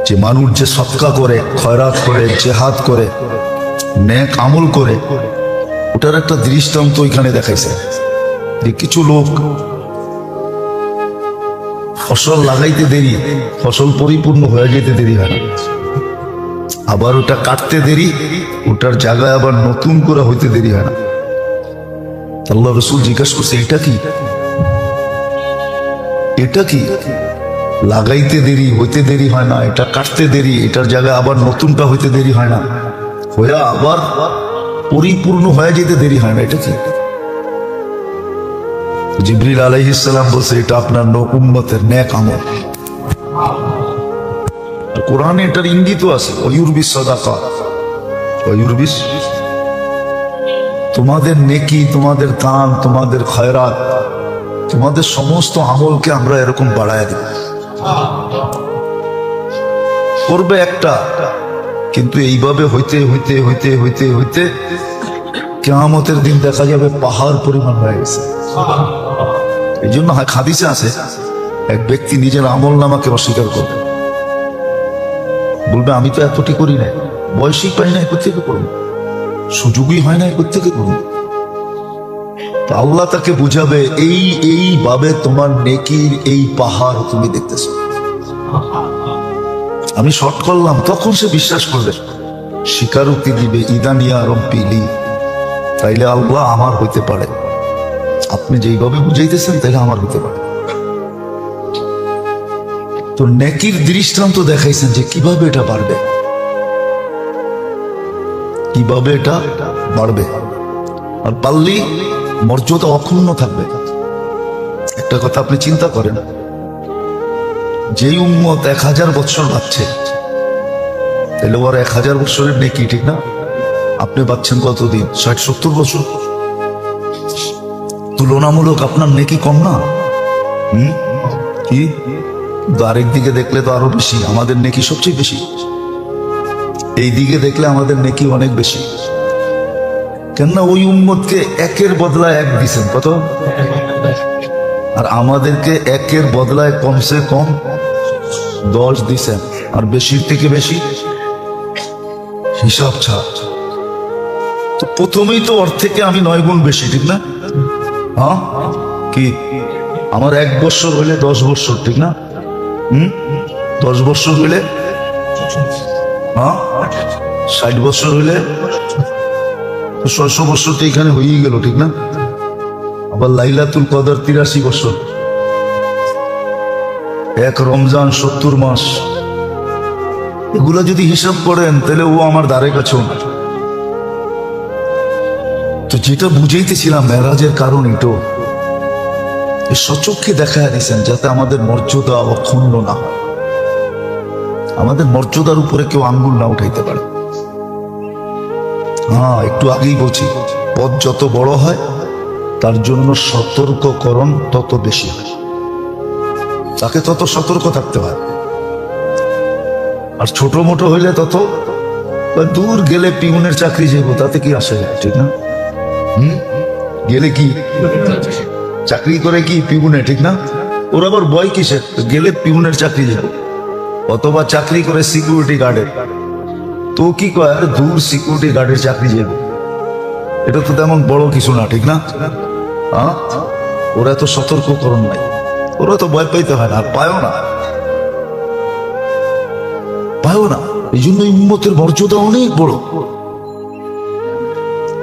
যে মানুষ যে সদকা করে, খয়রাত করে, জেহাদ করে, নেক আমল করে, ওটার একটা দৃষ্টান্ত এখানে দেখাইছে। যে কিছু লোক ফসল লাগাইতে দেরি, ফসল পরিপূর্ণ হয়ে যেতে দেরি হয় না, আবার ওটা কাটতে দেরি, ওটার জায়গায় আবার নতুন করে হইতে দেরি হয় না। আল্লাহ রসুল জিজ্ঞাসা করছে এটা কি, এটা কি? লাগাইতে দেরি, হইতে দেরি হয় না, এটা কাটতে দেরি, এটার জায়গায় আবার নতুনটা হইতে দেরি হয় না, হয়ে আবার পরিপূর্ণ হয়ে যেতে দেরি হয় না, এটা কি? জিবরিল আলাইহিস সালাম বলছে এটা আপনার উম্মতের নেক আমল। কোরআনে এটার ইঙ্গিত আছে, ওয়ুরবিস সাদাকা, ওয়ুরবিস, তোমাদের নেকি, তোমাদের দান, তোমাদের খয়রাত, তোমাদের সমস্ত আমলকে আমরা এরকম বাড়ায় দেব। করবে একটা, কিন্তু এইভাবে হইতে হইতে হইতে হইতে হইতে কিয়ামতের দিন দেখা যাবে পাহাড় পরিমাণ হয়ে গেছে। এই জন্য হাদিসে আছে, এক ব্যক্তি নিজের আমল নামাকে অস্বীকার করবে, বলবে আমি তো এতটি করি নাই, বয়সই পাই নাই, কোথেকে করবো, সুযোগই হয় নাই, কোথেকে করবো। আল্লাহ তাকে বুঝাবে এইভাবে তোমার নেকির এই পাহাড় তুমি দেখতেছ, আমি শর্ট করলাম, তখন সে বিশ্বাস করবে, স্বীকারোক্তি দিবে, ইদানিয়া রব্বিলি, তাইলে আল্লাহ আমার হইতে পারে, আপনি যেইভাবে বুঝাইতেছেন তাইলে আমার হইতে পারে। তো নেকির দৃষ্টান্ত দেখাইছেন যে কিভাবে এটা বাড়বে, কিভাবে এটা বাড়বে, আর পারলি মর্যাদা অক্ষুণ্ণ থাকবে। একটা কথা আপনি চিন্তা করেন, যেই উম্মত 1000 বছর বাঁচছে, তাহলে ওর 1000 বছরের নেকি, ঠিক না? আপনি বাঁচছেন কতদিন? 60-70 বছর। তুলনামূলক আপনার নেকি কম না? কি? আরেক দিকে দেখলে তো আরো বেশি, আমাদের নেকি সবচেয়ে বেশি। এই দিকে দেখলে আমাদের নেকি অনেক বেশি, কেননা ওই উম্মতকে 1-এর বদলায় 1 দিছেন, কত? আর আমাদেরকে 1-এর বদলায় কমসে কম 10 দিছেন, আর বেশির থেকে বেশি হিসাব ছাড়। তো প্রথমেই তো ওর থেকে আমি 9 গুণ বেশি, ঠিক না? হ্যাঁ, কি আমার 1 বছর হইলে 10 বছর, ঠিক না? 10 বছর হইলে, হ্যাঁ 60 বছর হইলে তো 600 বছর তো এখানে হয়েই গেল, ঠিক না? আবার লাইলাতুল কদর 83 বছর, এক রমজান 70 মাস। এগুলো যদি হিসাব করেন তাহলে ও আমার দ্বারে কাছেও না। তো যেটা বুঝাইতেছিলাম মেরাজের কারণ এটাও সচক্ষে দেখা দিয়েছেন, যাতে আমাদের মর্যাদা অক্ষুণ্ণ না হয়, আমাদের মর্যাদার উপরে কেউ আঙ্গুল না উঠাইতে পারে। হ্যাঁ, একটু আগেই বলছি, পথ যত বড় হয় তার জন্য সতর্ককরণ তত বেশি হয়, তাকে তত সতর্ক থাকতে হয়। আর ছোট মোটো হইলে তত দূর গেলে পিউনের চাকরি যাব, তাতে কি আসে যায়, ঠিক না? গেলে কি চাকরি করে কি পিউনে, ঠিক না? ওর আবার ভয় কিসের? গেলে পিউনের চাকরি যাব, অথবা চাকরি করে সিকিউরিটি গার্ডের। তো কি কয়, আর দূর সিকিউরিটি গার্ডের চাকরি যাব, এটা তো তেমন বড় কিছু না, ঠিক না? হ্যাঁ, ওরা এত সতর্ককরণ নাই, ওরা তো ভয় পাইতে হয় না, আর পায়ও না। এই জন্য উম্মতের মর্যাদা অনেক বড়।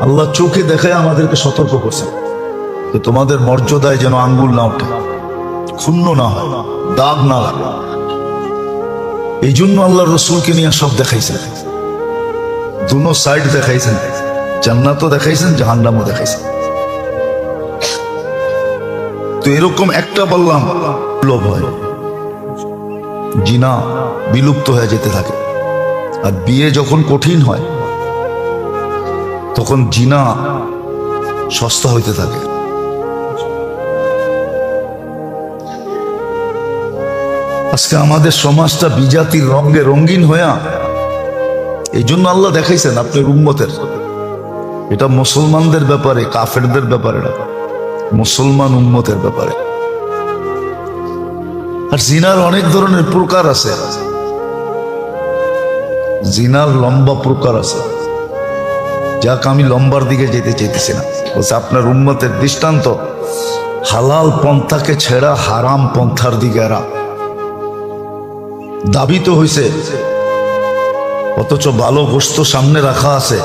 আল্লাহ চোখে দেখায় আমাদেরকে সতর্ক করছে যে তোমাদের মর্যাদায় যেন আঙ্গুল না ওঠে, ক্ষুণ্ণ না হয়, দাগ না লাগে। এই জন্য আল্লাহ রসুলকে নিয়ে সব দেখাইছেন, দুনো সাইড দেখাইছেন, জান্নাতও দেখাইছেন, জাহান্নামও দেখাইছেন। তো এরকম একটা বললাম, লোভ হয়, জিনা বিলুপ্ত হয়ে যেতে থাকে। আর বিয়ে যখন কঠিন হয় তখন জিনা সস্তা হইতে থাকে। আজকে আমাদের সমাজটা বিজাতির রঙে রঙিন হইয়া, এই জন্য আল্লাহ দেখাইছেন আপনার উম্মতের, এটা মুসলমানদের ব্যাপারে, কাফেরদের ব্যাপারে না, মুসলমান উম্মতের ব্যাপারে। আর জিনার অনেক ধরনের প্রকার আছে, জিনার লম্বা প্রকার আছে, যাক আমি লম্বার দিকে যেতে চাইতেছি না। বলছে আপনার উম্মতের দৃষ্টান্ত, হালাল পন্থাকে ছেড়া হারাম পন্থার দিকে এরা দাবি তো হয়েছে, অথচ ভালো গোস্ত সামনে রাখা আছে,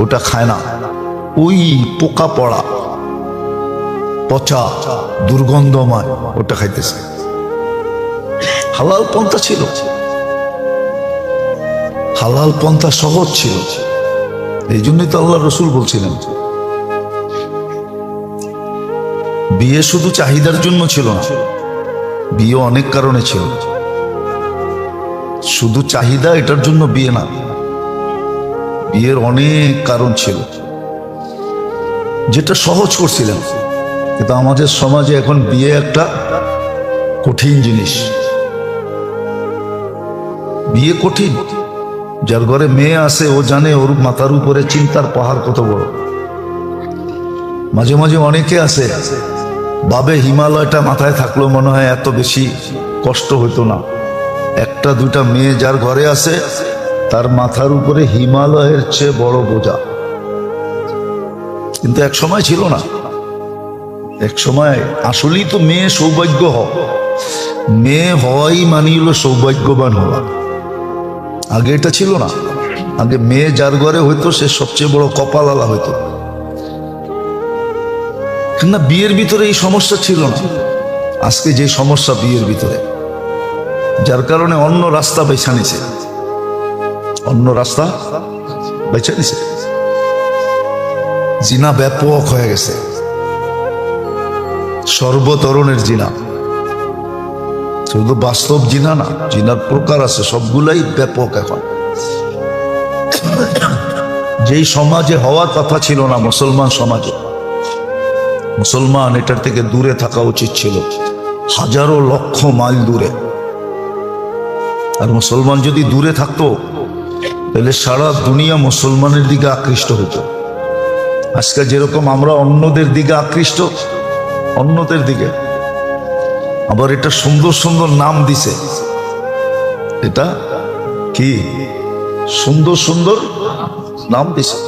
ওটা খায় না, ওই পোকা পড়া পচা দুর্গন্ধময় ওটা খাইতেছে। হালাল পন্থা ছিল, হালাল পন্থা সহজ ছিল, এই জন্যই তো আল্লাহ রসুল বলছিলেন বিয়ে শুধু চাহিদার জন্য ছিল না, বিয়ে অনেক কারণে ছিল। শুধু চাহিদা এটার জন্য বিয়ে না, বিয়ের অনেক কারণ ছিল, যেটা সহজ করছিলেন। কিন্তু আমাদের সমাজে এখন বিয়ে একটা কঠিন জিনিস, বিয়ে কঠিন। যার ঘরে মেয়ে আছে ও জানে ওর মাথার উপরে চিন্তার পাহাড় কত বড়। মাঝে মাঝে অনেকে আছে ভাবে হিমালয়টা মাথায় থাকলো মনে হয় এত বেশি কষ্ট হইতো না। একটা দুইটা মেয়ে যার ঘরে আছে তার মাথার উপরে হিমালয়ের চেয়ে বড় বোঝা। কিন্তু এক সময় ছিল না, এক সময় আসলেই তো মেয়ে সৌভাগ্য হওয়া, মেয়ে হওয়াই মানি হলো সৌভাগ্যবান হওয়া। আগে এটা ছিল না, আগে মেয়ে যার ঘরে হইতো সে সবচেয়ে বড় কপালওয়ালা হইতো। না, বিয়ের ভিতরে এই সমস্যা ছিল না, আজকে যে সমস্যা বিয়ের ভিতরে, যার কারণে অন্য রাস্তা বেছে নিছে, অন্য রাস্তা বেছে নিছে। জিনা ব্যাপক হয়ে গেছে, সর্বধরনের জিনা, শুধু বাস্তব জিনা না, জিনার প্রকার আছে, সবগুলাই ব্যাপক এখন। যেই সমাজে হওয়ার কথা ছিল না, মুসলমান সমাজে, মুসলমান এটার থেকে দূরে থাকা উচিত ছিল, হাজারো লক্ষ মাইল দূরে। আর মুসলমান যদি দূরে থাকতো তাহলে সারা দুনিয়া মুসলমানের দিকে আকৃষ্ট হতো। আজকে যেরকম আমরা অন্যদের দিকে আকৃষ্ট, অন্যদের দিকে আবার এটা সুন্দর সুন্দর নাম দিছে, এটা কি সুন্দর সুন্দর নাম দিছে।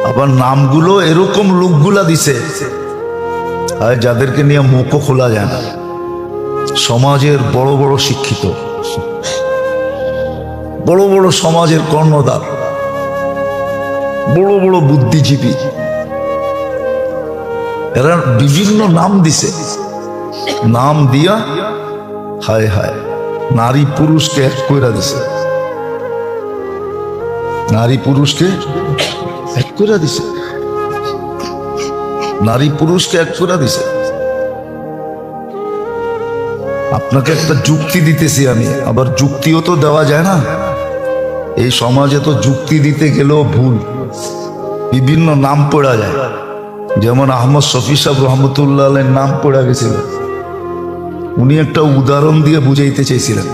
আবার নামগুলো এরকম লোকগুলা দিছে আর যাদেরকে নিয়ে মুখও খোলা যায় না, সমাজের বড় বড় শিক্ষিত, বড় বড় সমাজের কর্ণধার, বড় বড় বুদ্ধিজীবী, এরা বিভিন্ন নাম দিছে। নাম দিয়া হায় হায় নারী পুরুষকে এক কইরা দিছে, নারী পুরুষকে এক কইরা দিছে, নারী পুরুষকে এক কইরা দিছে। আপনাকে একটা যুক্তি দিতেছি আমি, আবার যুক্তিও তো দেওয়া যায় না, এই সমাজে তো যুক্তি দিতে গেলেও ভুল, বিভিন্ন নাম পড়া যায়। যেমন আহমদ শফি সাহেব রহমতুল্লাহ আলাইহির নাম পড়া গেছিল, উনি একটা উদাহরণ দিয়ে বুঝাইতে চেয়েছিলেন,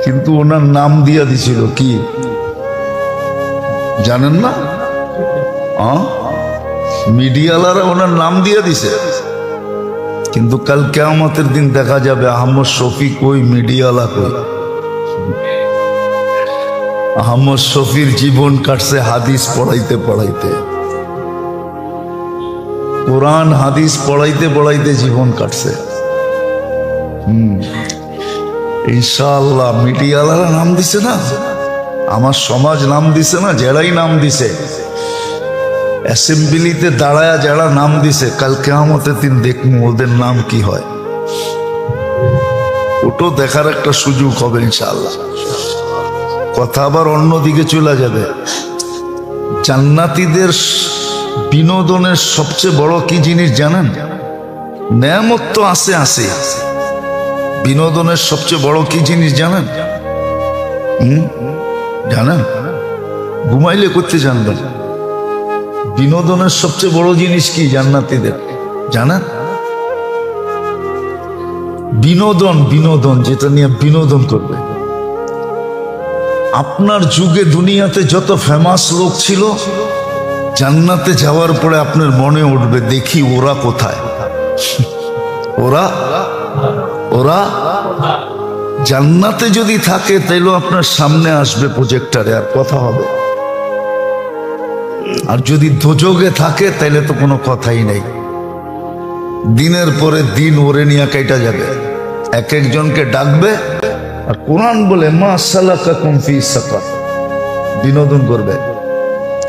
কিন্তু ওনার নাম দিয়া দিছিল কি জানেন না? মিডিয়ালারা ওনার নাম দিয়ে দিছে, কিন্তু কাল কিয়ামতের দিন দেখা যাবে আহমদ শফি কই, মিডিয়ালা কই। আহমদ শফির জীবন কাটছে হাদিস পড়াইতে পড়াইতে, কোরআন হাদিস পড়াইতে পড়াইতে জীবন কাটছে। ইনশাআল্লাহ মিডিয়ালারা নাম দিছে না, আমার সমাজ নাম দিছে না, যারাই নাম দিছে, অ্যাসেম্বলিতে দাঁড়ায়া যারা নাম দিছে, কাল কিয়ামতের দিন দেখবো ওদের নাম কি হয়। ওটাও দেখার একটা সুযোগ হবে ইনশাআল্লাহ। কথা আবার অন্যদিকে চলে যাবে। জান্নাতীদের বিনোদনের সবচেয়ে বড় কি জিনিস জানেন? নেয়ামত তো আছে আছে, বিনোদনের সবচেয়ে বড় কি জিনিস জানেন? জানেন? ঘুমাইলে করতে জানবেন। বিনোদনের সবচেয়ে বড় জিনিস কি জান্নাতীদের জানেন? বিনোদন, বিনোদন যেটা নিয়ে বিনোদন করবে। আপনার যুগে দুনিয়াতে যত ফেমাস লোক ছিল, জান্নাতে যাওয়ার পরে আপনার মনে উঠবে দেখি ওরা কোথায়, ওরা ওরা জান্নাতে যদি থাকে তাইলে আপনার সামনে আসবে প্রজেক্টরে আর কথা হবে, আর যদি দোজগে থাকে তাইলে তো কোনো কথাই নেই। দিনের পরে দিন ওরে নিয়ে কাইটা যাবে, এক একজনকে ডাকবে আর কোরআন বলে মা সালাকাকুম ফি সাকার, বিনোদন করবে।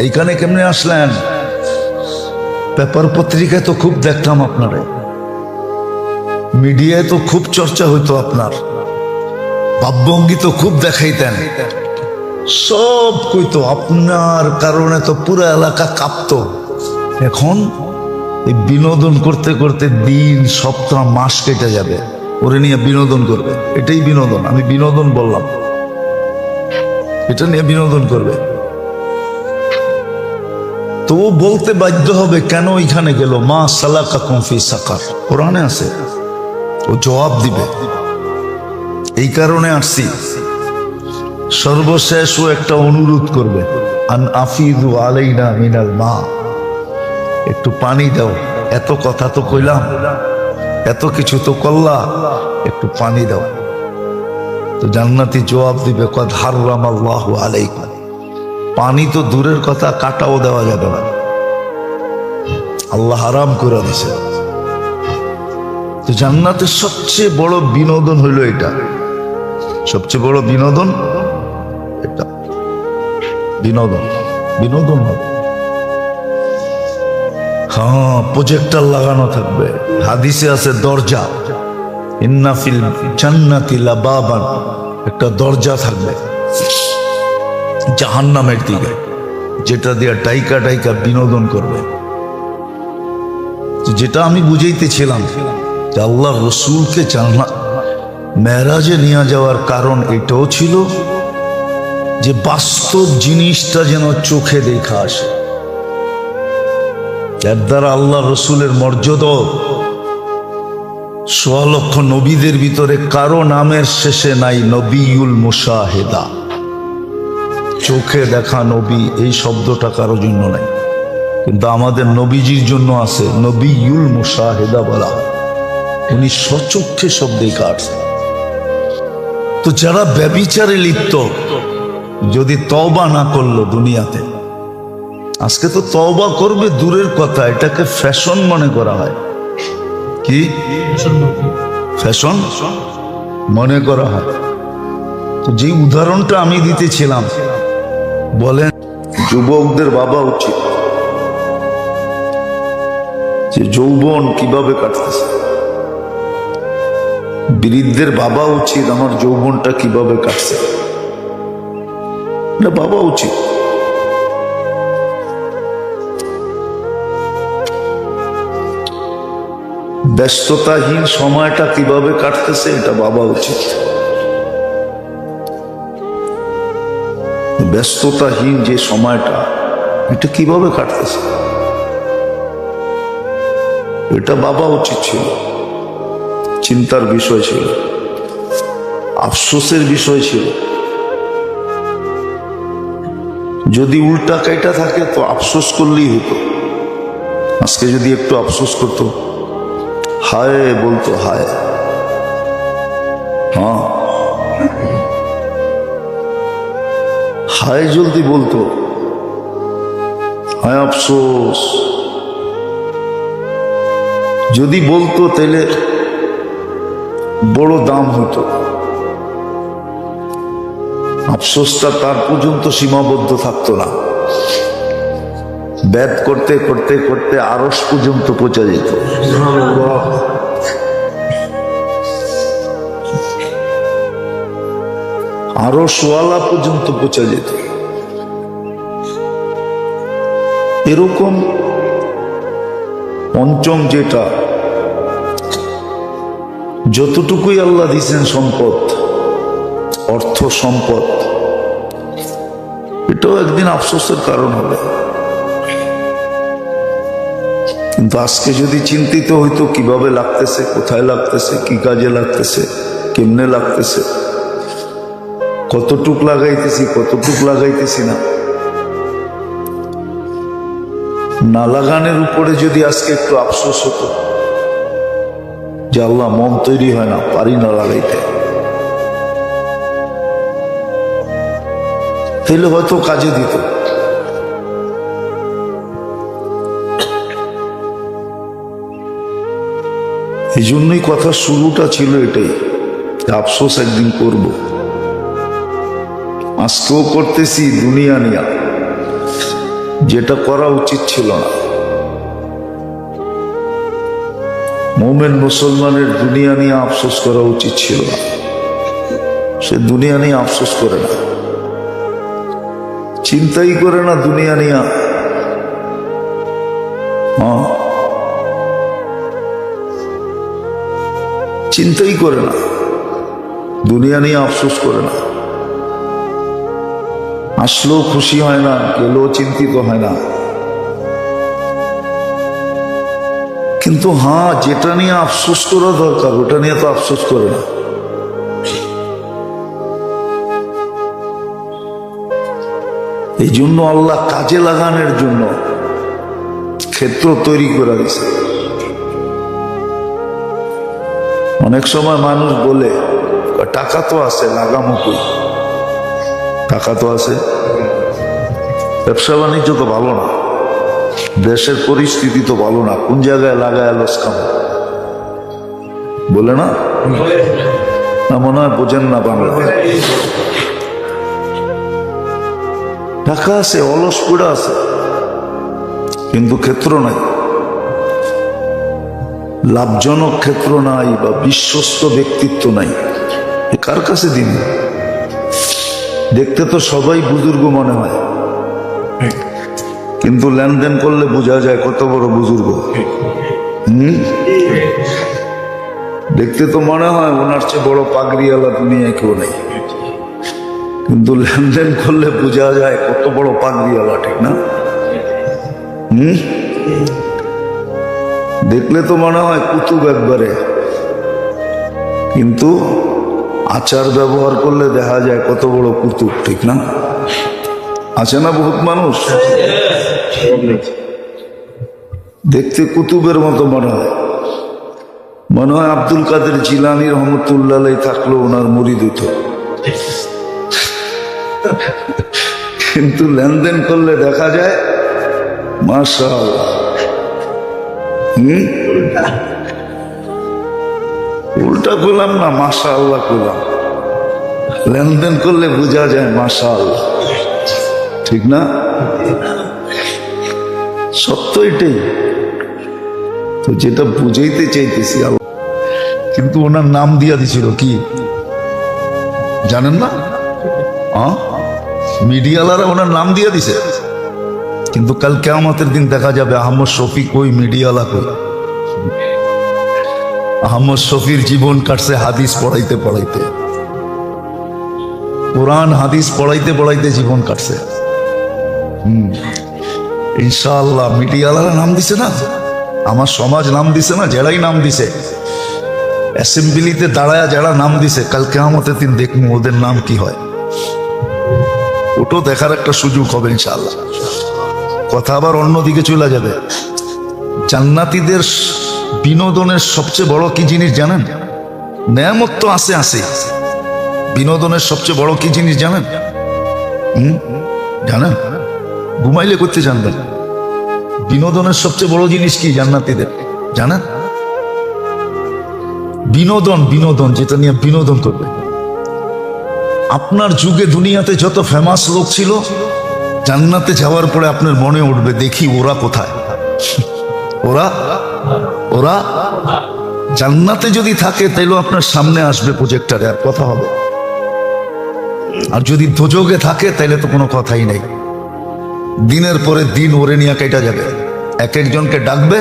এইখানে কেমনে আসলেন? পেপার পত্রিকায় তো খুব দেখতাম আপনারে, মিডিয়ায় তো খুব চর্চা হইতো আপনার, ভাবভঙ্গি তো খুব দেখাইতেন, সব কইতো আপনার কারণে তো পুরো এলাকা কাঁপতো। এখন এই বিনোদন করতে করতে দিন সপ্তাহ মাস কেটে যাবে, ওরে নিয়ে বিনোদন করবে। এটাই বিনোদন, আমি বিনোদন বললাম, এটা নিয়ে বিনোদন করবে। তো বলতে বাধ্য হবে কেন ওইখানে গেল, মা সালাকাকুম ফি সাকার, কোরআনে আছে, ও জবাব দিবে। এই কারণে আসছি। সর্বশেষ ও একটা অনুরোধ করবে, আন আফিদু আলাইনা মিনাল মা, একটু পানি দাও। এত কথা তো কইলাম, এত কিছু তো করলা, একটু পানি দাও। তো জান্নাতি জবাব দিবে কদ হারামাল্লাহু আলাইকুম, পানি তো দূরের কথা, কাটাও দেওয়া যাবে না, আল্লাহ হারাম করে দিছে। তো জান্নাতের সবচেয়ে বড় বিনোদন হইল এটা, সবচেয়ে বড় বিনোদন এটা, বিনোদন বিনোদন হবে। হ্যাঁ, প্রজেক্টর লাগানো থাকবে। হাদিসে আছে দরজা, ইন্না ফিল জান্নাতি লাবাবান, একটা দরজা থাকবে জাহান্নামের দিকে, যেটা দিয়ে টাইকা টাইকা বিনোদন করবে। যেটা আমি বুঝাইতেছিলাম যে আল্লাহ রসুলকে জান্নাত মেরাজে নিয়ে যাওয়ার কারণ এটাও ছিল যে বাস্তব জিনিসটা যেন চোখে দেখা আসে। এর দ্বারা আল্লাহ রসুলের মর্যাদা, ১৬ লক্ষ নবীদের ভিতরে কারো নামের শেষে নাই নবিউল মুশাহেদা, চোখে দেখা নবী এই শব্দটা কারো জন্য নাই, কিন্তু আমাদের নবীজির জন্য আছে নবিউল মুশাহেদা বলা হয়। উনি সচক্ষে সব দেখা আসছে। তো যারা ব্যভিচারে লিপ্ত যদি তওবা না করলো দুনিয়াতে, আজকে তো তওবা করবে দূরের কথা, এটাকে ফ্যাশন মনে করা হয়। কি ফ্যাশন মনে করা হয়? তো যে উদাহরণটা আমি দিতেছিলাম, বলেন যুবকদের বাবা উচিত যে যৌবন কিভাবে কাটতেছে, বৃদ্ধের বাবা উচিত আমার যৌবনটা কিভাবে কাটছে, এটা বাবা উচিত। ব্যস্ততাহীন সময়টা কিভাবে কাটতেছে এটা বাবা উচিত। ব্যস্ততাহীন যে সময়টা, এটা কিভাবে কাটতেছে এটা বাবা উচিত ছিল, চিন্তার বিষয় ছিল, আফসোসের বিষয় ছিল। যদি উল্টা কাইটা থাকে তো আফসোস করলেই হতো। আজকে যদি একটু আফসোস করতো, হায় বলতো হায়, হ্যাঁ হায় জলদি বলতো, হায় আফসোস যদি বলতো তাহলে বড় দাম হতো। আফসোসটা তার পর্যন্ত সীমাবদ্ধ থাকতো না, ব্যাদ করতে করতে করতে আরশ পর্যন্ত পৌঁছা যেত। আরশওয়ালা পর্যন্ত পৌঁছা যেত। এরকম পঞ্চম যেটা, যতটুকুই আল্লাহ দিয়েছেন সম্পদ, অর্থ সম্পদ, এটাও একদিন আফসোসের কারণ হবে। কিন্তু আজকে যদি চিন্তিত হইতো কিভাবে লাগতেছে, কোথায় লাগতেছে, কি কাজে লাগতেছে, কেমনে লাগতেছে, কতটুক লাগাইতেছি, কতটুক লাগাইতেছি না, না লাগানোর উপরে যদি আজকে একটু আফসোস হতো যে আল্লাহ মন তৈরি হয় না, পারি না লাগাইতে, তাহলে হয়তো কাজে দিত। এই জন্যই কথা শুরুটা ছিল এটাই, আফসোস একদিন করব। আজকেও করতেছি দুনিয়া নিয়া, যেটা করা উচিত ছিল না। মোমেন মুসলমানের দুনিয়া নিয়ে আফসোস করা উচিত ছিল না, সে দুনিয়া নিয়ে আফসোস করে না, চিন্তাই করে না দুনিয়া নিয়া। হ্যাঁ, চিন্তাই করে না, দুনিয়া নিয়ে আফসোস করে না। আসলেও খুশি হয় না, গেলেও চিন্তিত হয় না। কিন্তু হ্যাঁ, যেটা নিয়ে আফসোস করা দরকার ওটা নিয়ে তো আফসোস করে না। এই জন্য আল্লাহ কাজে লাগানোর জন্য ক্ষেত্র তৈরি করে দিয়েছে। অনেক সময় মানুষ বলে টাকা তো আছে, লাগামো কই, টাকা তো আছে, ব্যবসা বাণিজ্য তো ভালো না, দেশের পরিস্থিতি তো ভালো না, কোন জায়গায় লাগায় লস খাবো বলে না? না, মনে হয় বোঝেন না বাংলা। টাকা আছে, অলস পড়ে আছে, কিন্তু ক্ষেত্র নাই, লাভজনক ক্ষেত্র নাই বা বিশ্বস্ত ব্যক্তিত্ব নাই। কার কাছে দিন? দেখতে তো সবাই বুজুর্গ মনে হয়, কিন্তু লেনদেন করলে বোঝা যায় কত বড় বুজুর্গ। দেখতে তো মনে হয় ওনার চেয়ে বড় পাগড়িওয়ালা দুনিয়ায় কেউ নেই, কিন্তু লেনদেন করলে বোঝা যায় কত বড় পাগড়িওয়ালা, ঠিক না? দেখলে তো মনে হয় কুতুব একবারে, কিন্তু আচার ব্যবহার করলে দেখা যায় কত বড় কুতুব, ঠিক না? আছে না বহুত মানুষ দেখতে কুতুবের মতো মনে হয়। মনে হয় আব্দুল কাদের জিলানী রহমতুল্লাহ থাকলো ওনার মুরিদ হইত। কিন্তু লেনদেন করলে দেখা যায় মাশাআল্লাহ। উল্টা করলাম না, মাশাআল্লাহ করলাম। লেনদেন করলে বোঝা যায় মাশাআল্লাহ, ঠিক না? সত্য এটাই তো, যেটা বুঝাইতে চাইতেছি। কিন্তু ওনার নাম দিয়া দিছিল কি জানেন না? মিডিয়ালারা ওনার নাম দিয়ে দিছে। কিন্তু কাল কিয়ামতের দিন দেখা যাবে আহমদ শফি কই, মিডিয়ালা কই। আহমদ শফির জীবন কাটছে হাদিস পড়াইতে পড়াইতে, কোরআন হাদিস পড়াইতে পড়াইতে জীবন কাটছে। ইনশাআল্লাহ মিডিয়ালারা নাম দিছে না, আমার সমাজ নাম দিছে না, যারাই নাম দিছে, অ্যাসেম্বলিতে দাঁড়ায় যারা নাম দিছে, কাল কিয়ামতের দিন দেখবো ওদের নাম কি হয়। ওটাও দেখার একটা সুযোগ হবে ইনশাআল্লাহ। কথা আবার অন্যদিকে চলে যাবে। জান্নাতীদের বিনোদনের সবচেয়ে বড় কি জিনিস জানেন? নেয়ামত তো আছে আছে, বিনোদনের সবচেয়ে বড় কি জিনিস জানেন? জানেন? ঘুমাইলে করতে জানবেন। বিনোদনের সবচেয়ে বড় জিনিস কি জান্নাতীদের জানেন? বিনোদন, বিনোদন, যেটা নিয়ে বিনোদন করবে। আপনার যুগে দুনিয়াতে যত ফেমাস লোক ছিল, জান্নাতে যাওয়ার পরে আপনার মনে উঠবে দেখি ওরা কোথায়। ওরা ওরা জান্নাতে যদি থাকে তাইলে আপনার সামনে আসবে প্রজেক্টরে, আর কথা হবে। আর যদি দোজগে থাকে তাইলে তো কোনো কথাই নাই। দিনের পরে দিন ওরে নিয়ে কেটে যাবে, এক একজনকে ডাকবে।